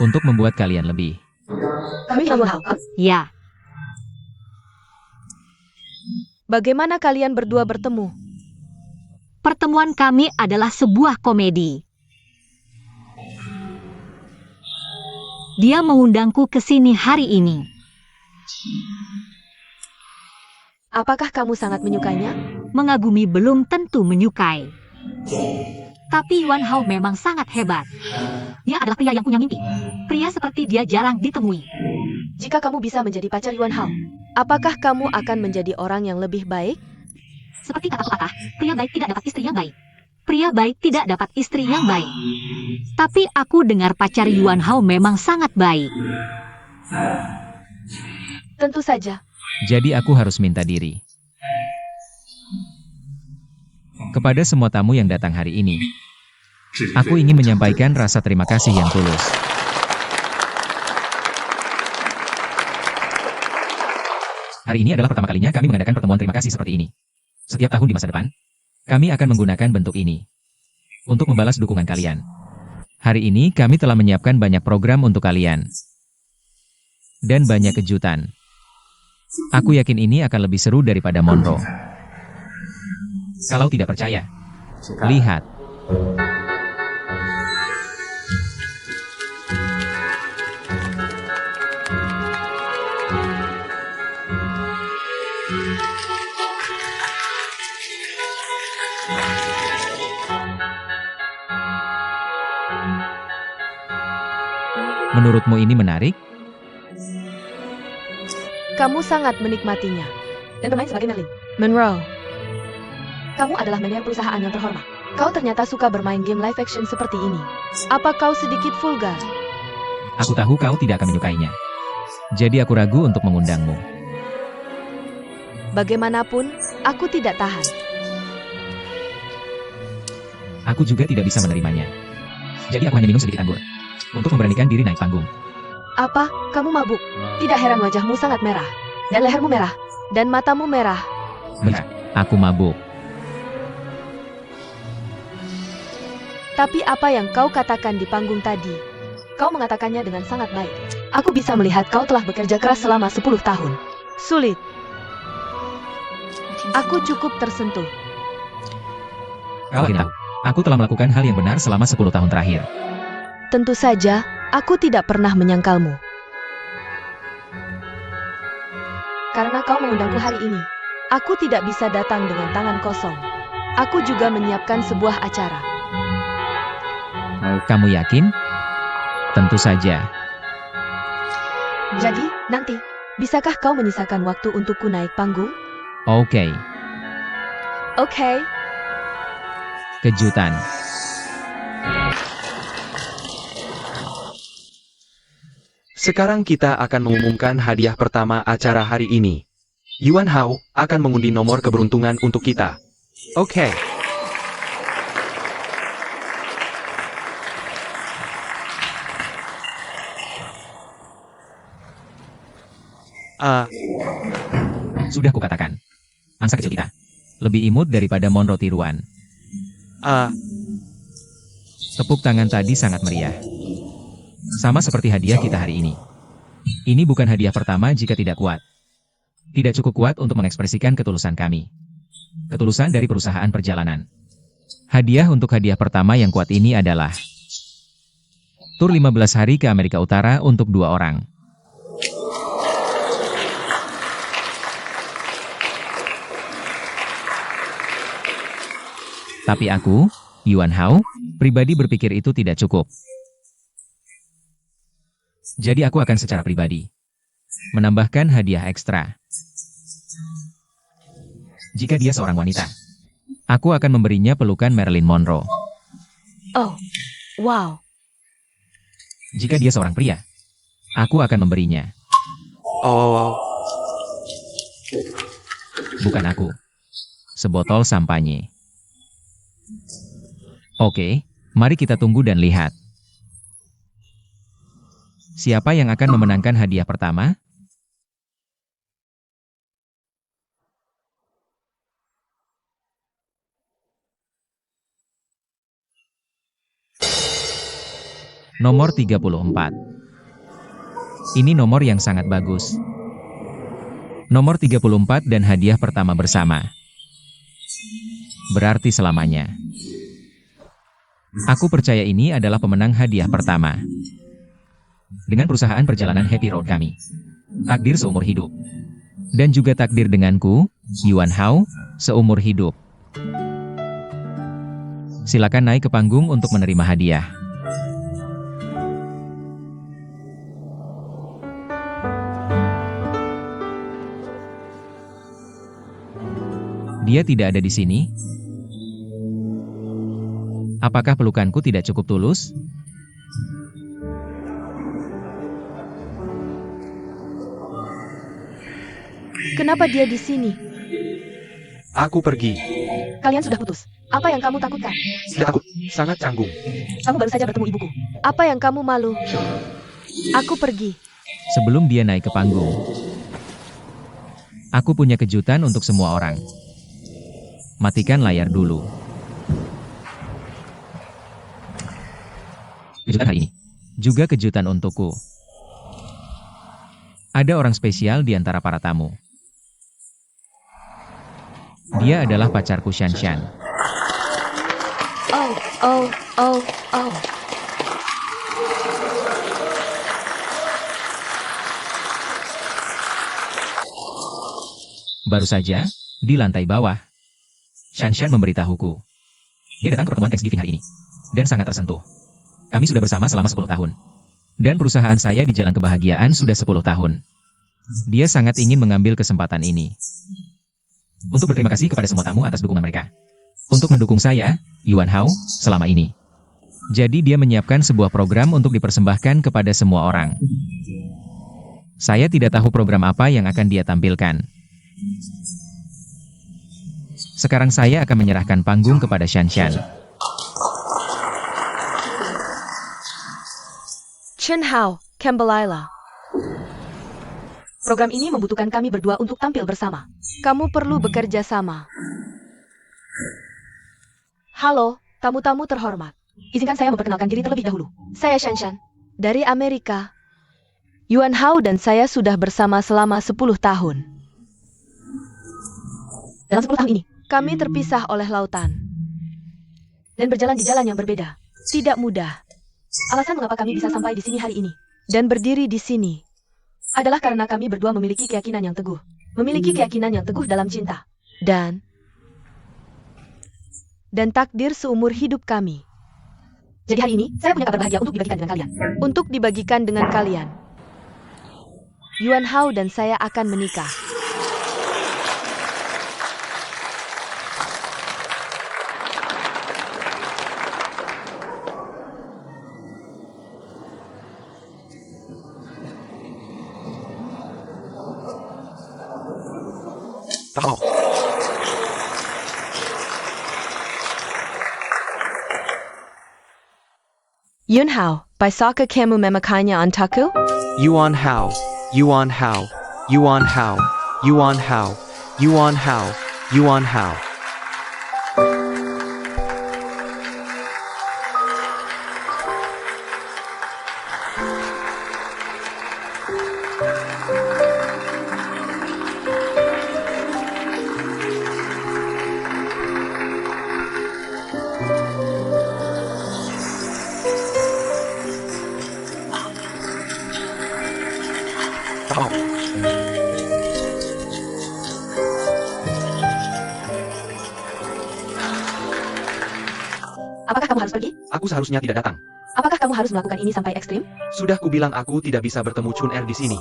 Untuk membuat kalian lebih. Ya, Bagaimana kalian berdua bertemu? Pertemuan kami adalah sebuah komedi. Dia mengundangku ke sini hari ini. Apakah kamu sangat menyukainya? Mengagumi belum tentu menyukai. Tapi Yuan Hao memang sangat hebat. Dia adalah pria yang punya mimpi. Pria seperti dia jarang ditemui. Jika kamu bisa menjadi pacar Yuan Hao, apakah kamu akan menjadi orang yang lebih baik? Seperti kata pepatah, pria baik tidak dapat istri yang baik. Pria baik tidak dapat istri yang baik. Tapi aku dengar pacar Yuan Hao memang sangat baik. Tentu saja. Jadi aku harus minta diri. Kepada semua tamu yang datang hari ini, aku ingin menyampaikan rasa terima kasih yang tulus. Hari ini adalah pertama kalinya kami mengadakan pertemuan terima kasih seperti ini. Setiap tahun di masa depan, kami akan menggunakan bentuk ini untuk membalas dukungan kalian. Hari ini kami telah menyiapkan banyak program untuk kalian. Dan banyak kejutan. Aku yakin ini akan lebih seru daripada Monroe. Kalau tidak percaya, lihat. Menurutmu ini menarik? Kamu sangat menikmatinya. Dan bermain sebagai Merlin. Monroe, kamu adalah manajer perusahaan yang terhormat. Kau ternyata suka bermain game live action seperti ini. Apa kau sedikit vulgar? Aku tahu kau tidak akan menyukainya. Jadi aku ragu untuk mengundangmu. Bagaimanapun, aku tidak tahan. Aku juga tidak bisa menerimanya. Jadi aku hanya minum sedikit anggur untuk memberanikan diri naik panggung. Apa? Kamu mabuk? Tidak heran wajahmu sangat merah. Dan lehermu merah. Dan matamu merah. Benar, aku mabuk. Tapi apa yang kau katakan di panggung tadi? Kau mengatakannya dengan sangat baik. Aku bisa melihat kau telah bekerja keras selama 10 tahun. Sulit. Aku cukup tersentuh. Kau tahu, aku telah melakukan hal yang benar selama 10 tahun terakhir. Tentu saja, aku tidak pernah menyangkalmu. Karena kau mengundangku hari ini, aku tidak bisa datang dengan tangan kosong. Aku juga menyiapkan sebuah acara. Kamu yakin? Tentu saja. Jadi, nanti, bisakah kau menyisakan waktu untukku naik panggung? Oke. Oke. Kejutan. Sekarang kita akan mengumumkan hadiah pertama acara hari ini. Yuan Hao akan mengundi nomor keberuntungan untuk kita. Oke. Sudah kukatakan. Angsa kecil kita lebih imut daripada Monroe tiruan. Tepuk tangan tadi sangat meriah. Sama seperti hadiah kita hari ini. Ini bukan hadiah pertama jika tidak kuat. Tidak cukup kuat untuk mengekspresikan ketulusan kami. Ketulusan dari perusahaan perjalanan. Hadiah untuk hadiah pertama yang kuat ini adalah tur 15 hari ke Amerika Utara untuk 2 orang. Tapi aku, Yuan Hao, pribadi berpikir itu tidak cukup. Jadi aku akan secara pribadi menambahkan hadiah ekstra. Jika dia seorang wanita, aku akan memberinya pelukan Marilyn Monroe. Oh, wow. Jika dia seorang pria, aku akan memberinya. Bukan aku. Sebotol sampanye. Oke, mari kita tunggu dan lihat. Siapa yang akan memenangkan hadiah pertama? Nomor 34. Ini nomor yang sangat bagus. Nomor 34 dan hadiah pertama bersama. berarti selamanya. Aku percaya ini adalah pemenang hadiah pertama. Dengan perusahaan perjalanan Happy Road kami. Takdir seumur hidup. Dan juga takdir denganku, Yuan Hao, seumur hidup. Silakan naik ke panggung untuk menerima hadiah. Dia tidak ada di sini. Apakah pelukanku tidak cukup tulus? Kenapa dia di sini? Aku pergi. Kalian sudah putus. Apa yang kamu takutkan? Tidak takut, sangat canggung. Kamu baru saja bertemu ibuku. Apa yang kamu malu? Aku pergi. Sebelum dia naik ke panggung, aku punya kejutan untuk semua orang. Matikan layar dulu. Kejutan hari ini juga kejutan untukku. Ada orang spesial di antara para tamu. Dia adalah pacarku Shanshan. Oh. Baru saja, di lantai bawah, Shanshan memberitahuku. Dia datang ke pertemuan Thanksgiving hari ini. Dan sangat tersentuh. Kami sudah bersama selama 10 tahun. Dan perusahaan saya di jalan kebahagiaan sudah 10 tahun. Dia sangat ingin mengambil kesempatan ini. Untuk berterima kasih kepada semua tamu atas dukungan mereka. Untuk mendukung saya, Yuan Hao, selama ini. Jadi dia menyiapkan sebuah program untuk dipersembahkan kepada semua orang. Saya tidak tahu program apa yang akan dia tampilkan. Sekarang saya akan menyerahkan panggung kepada Shanshan. Chen Hao, Kembalaila. Program ini membutuhkan kami berdua untuk tampil bersama. Kamu perlu bekerja sama. Halo, tamu-tamu terhormat. Izinkan saya memperkenalkan diri terlebih dahulu. Saya Shanshan, dari Amerika. Yuan Hao dan saya sudah bersama selama 10 tahun. Dalam 10 tahun ini, kami terpisah oleh lautan. Dan berjalan di jalan yang berbeda. Tidak mudah. Alasan mengapa kami bisa sampai di sini hari ini dan berdiri di sini adalah karena kami berdua memiliki keyakinan yang teguh. Memiliki keyakinan yang teguh dalam cinta. Dan takdir seumur hidup kami. Jadi hari ini, saya punya kabar bahagia untuk dibagikan dengan kalian. Untuk dibagikan dengan kalian. Yuan Hao dan saya akan menikah. Tahu. Yuan Hao, bisakah kamu memakainya untukku? Yuan Hao, Yuan Hao, Yuan Hao, Yuan Hao, Yuan Hao, Yuan Hao. Tahu. Apakah kamu harus pergi? Aku seharusnya tidak datang. Apakah kamu harus melakukan ini sampai ekstrim? Sudah kubilang aku tidak bisa bertemu Chun Er di sini.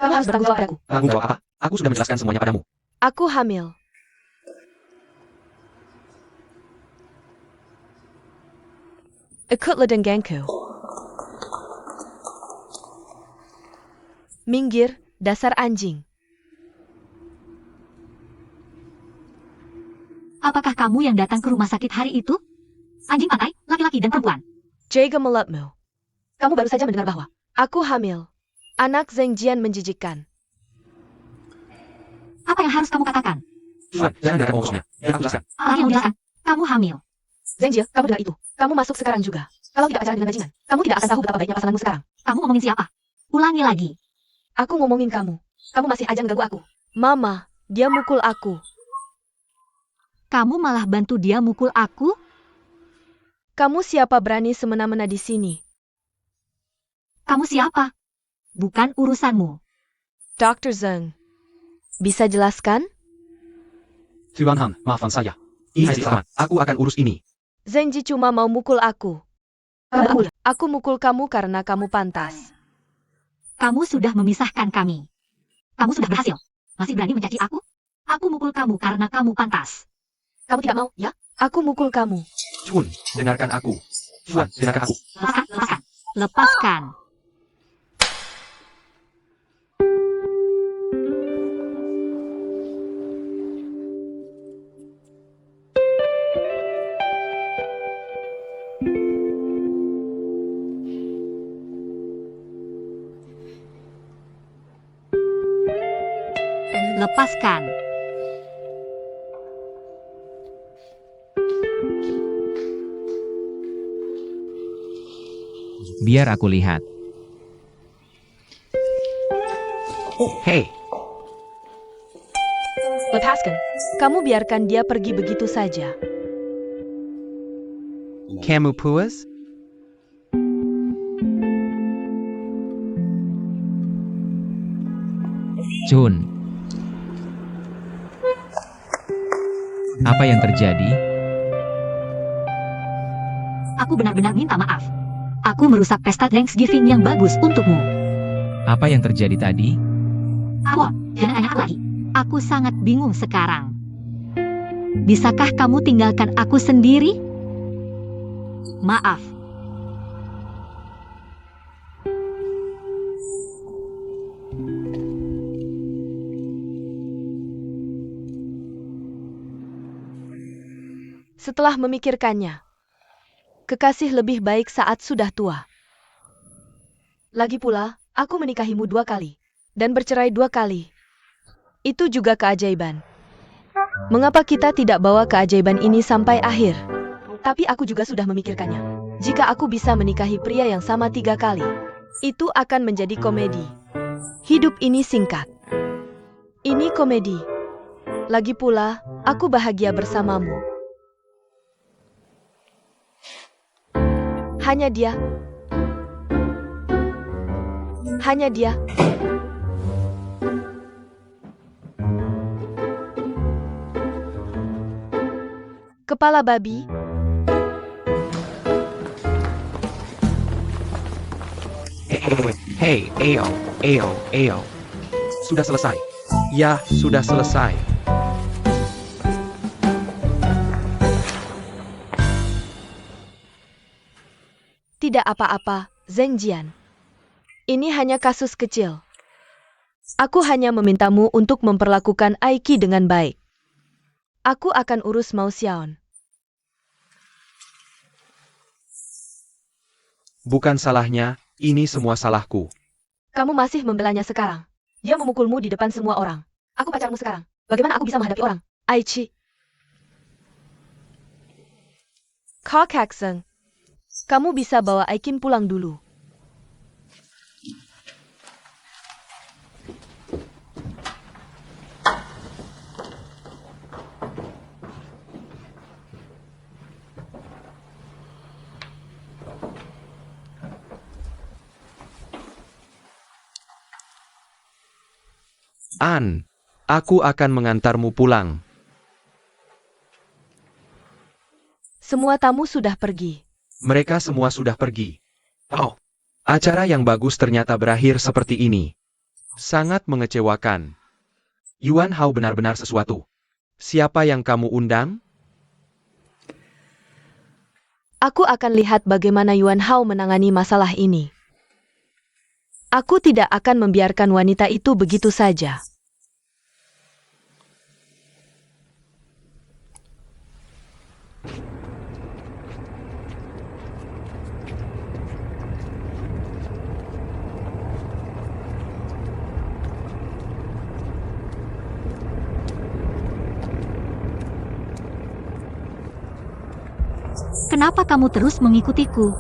Kamu harus bertanggung jawab padaku. Tanggung jawab apa? Aku sudah menjelaskan semuanya padamu. Aku hamil. Ikutlah denganku. Minggir, dasar anjing. Apakah kamu yang datang ke rumah sakit hari itu? Anjing pantai, laki-laki dan perempuan. Jaga mulutmu. Kamu baru saja mendengar bahwa Aku hamil. Anak Zheng Jian menjijikkan. apa yang harus kamu katakan? Tuan, jangan dengarkan omongnya. Biar aku jelaskan. Apa yang menjelaskan? Kamu hamil. Zengjie, kamu dengar itu. Kamu masuk sekarang juga. Kalau tidak pacaran dengan bajingan, kamu tidak akan tahu betapa baiknya pasanganmu sekarang. Kamu ngomongin siapa? Ulangi lagi. Aku ngomongin kamu. Kamu masih aja ngeganggu aku. Mama, dia mukul aku. Kamu malah bantu dia mukul aku? Kamu siapa berani semena-mena di sini? Kamu siapa? Bukan urusanmu. Dr. Zeng. Bisa jelaskan? Tuan Han, maafkan saya. Ini masih aman. Aku akan urus ini. Zengji cuma mau mukul aku. Betul. Aku mukul kamu karena kamu pantas. Kamu sudah memisahkan kami. Kamu sudah berhasil. Masih berani mencaci aku? Aku mukul kamu karena kamu pantas. Kamu tidak mau, ya? Aku mukul kamu. Chun, dengarkan aku. Tuan, dengarkan aku. Lepaskan, lepaskan. Lepaskan. Lepaskan. Biar aku lihat. Hey, Lepaskan. Kamu biarkan dia pergi begitu saja. kamu puas? Chun. Apa yang terjadi? Aku benar-benar minta maaf. Aku merusak pesta Thanksgiving yang bagus untukmu. Apa yang terjadi tadi? Awon, jangan tanya aku lagi. Aku sangat bingung sekarang. Bisakah kamu tinggalkan aku sendiri? Maaf. Setelah memikirkannya, kekasih lebih baik saat sudah tua. Lagi pula, aku menikahimu 2 kali, dan bercerai 2 kali. Itu juga keajaiban. Mengapa kita tidak bawa keajaiban ini sampai akhir? Tapi aku juga sudah memikirkannya. Jika aku bisa menikahi pria yang sama 3 kali, itu akan menjadi komedi. Hidup ini singkat. Ini komedi. Lagi pula, aku bahagia bersamamu. Hanya dia. Hanya dia. Kepala babi. Hey, Ao. Sudah selesai. Ya, sudah selesai. Tidak apa-apa, Zeng Jian. Ini hanya kasus kecil. Aku hanya memintamu untuk memperlakukan Aiki dengan baik. Aku akan urus Mao Xiaon. Bukan salahnya, ini semua salahku. Kamu masih membelanya sekarang. Dia memukulmu di depan semua orang. Aku pacarmu sekarang. Bagaimana aku bisa menghadapi orang? Aichi. Kak Zeng. Kamu bisa bawa Aikin pulang dulu. An, aku akan mengantarmu pulang. Semua tamu sudah pergi. Mereka semua sudah pergi. Oh, acara yang bagus ternyata berakhir seperti ini. Sangat mengecewakan. Yuan Hao benar-benar sesuatu. Siapa yang kamu undang? Aku akan lihat bagaimana Yuan Hao menangani masalah ini. Aku tidak akan membiarkan wanita itu begitu saja. Kenapa kamu terus mengikutiku?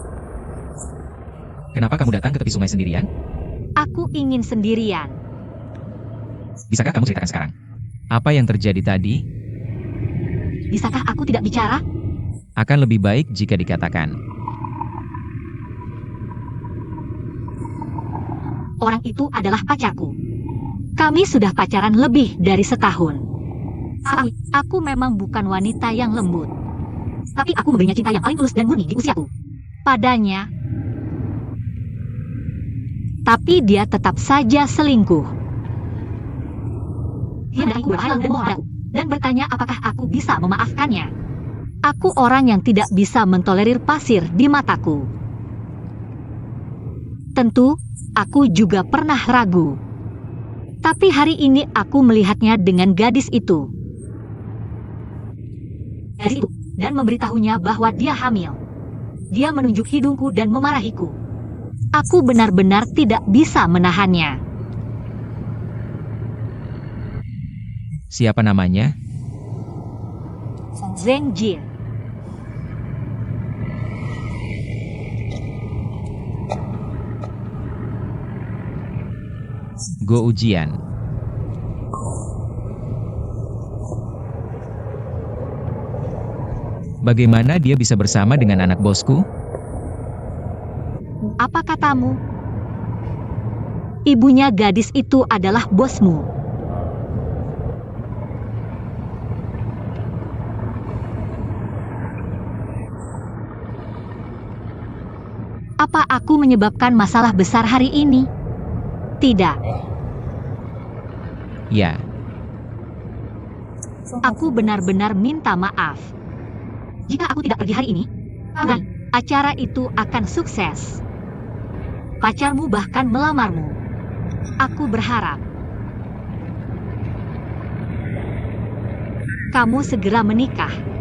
Kenapa kamu datang ke tepi sungai sendirian? Aku ingin sendirian. Bisakah kamu ceritakan sekarang? Apa yang terjadi tadi? Bisakah aku tidak bicara? Akan lebih baik jika dikatakan. Orang itu adalah pacarku. Kami sudah pacaran lebih dari setahun. Aku memang bukan wanita yang lembut. Tapi aku memberinya cinta yang paling tulus dan murni di usiaku. Padanya. Tapi dia tetap saja selingkuh. Dia mendatangiku berhayal dan mohon dan bertanya apakah aku bisa memaafkannya. Aku orang yang tidak bisa mentolerir pasir di mataku. Tentu, aku juga pernah ragu. Tapi hari ini aku melihatnya dengan gadis itu. Gadis itu, dan memberitahunya bahwa dia hamil. Dia menunjuk hidungku dan memarahiku. Aku benar-benar tidak bisa menahannya. Siapa namanya? Zheng Jie. Go ujian. Bagaimana dia bisa bersama dengan anak bosku? Apa katamu? Ibunya gadis itu adalah bosmu. Apa aku menyebabkan masalah besar hari ini? Tidak. Ya, Aku benar-benar minta maaf. Jika aku tidak pergi hari ini, acara itu akan sukses. Pacarmu bahkan melamarmu. Aku berharap kamu segera menikah.